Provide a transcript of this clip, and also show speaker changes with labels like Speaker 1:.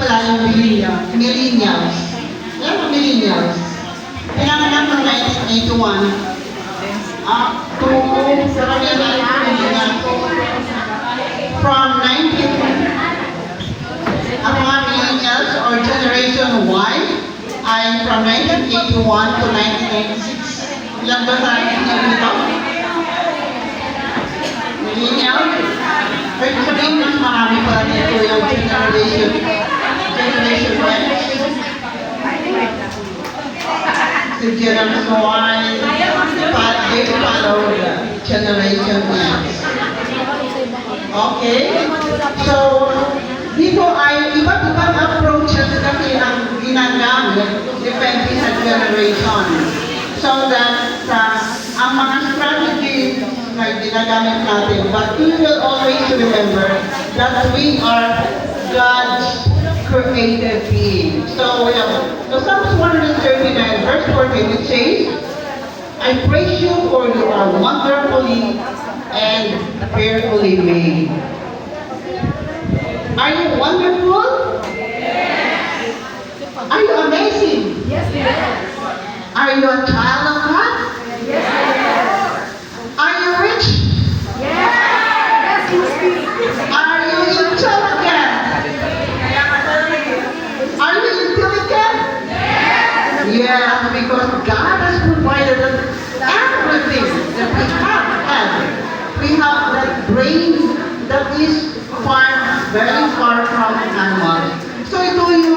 Speaker 1: pala yung millennials. Yan ang millennials. Pinanganak ng 1981 up to from 19 ang mga millennials or Generation Y ay from 1981 to 1996. Ilan ba sa akin nito? Millennials? Pero sabihin mas marami pa dito yung Generation Y. Si Generation Y, they follow the Generation X. Okay? So, dito ay iba't ibang approaches kasi ang ginagamit depende sa generation. So that ang mga strategies na ginagamit natin, but we will always remember that we are God's created beings. So, so Psalms 139 verse 14, it says, I praise you for you are wonderfully and fearfully made. Are you wonderful? Yes. Are you amazing?
Speaker 2: Yes, yes.
Speaker 1: Are you a child of God?
Speaker 2: Yes.
Speaker 1: Are you rich?
Speaker 2: Yes. Yes, you speak.
Speaker 1: Are you intelligent? Are you intelligent?
Speaker 2: Yes.
Speaker 1: Yes, because God has provided us everything that we have. And we have that brain that is very far from animals. So ito yung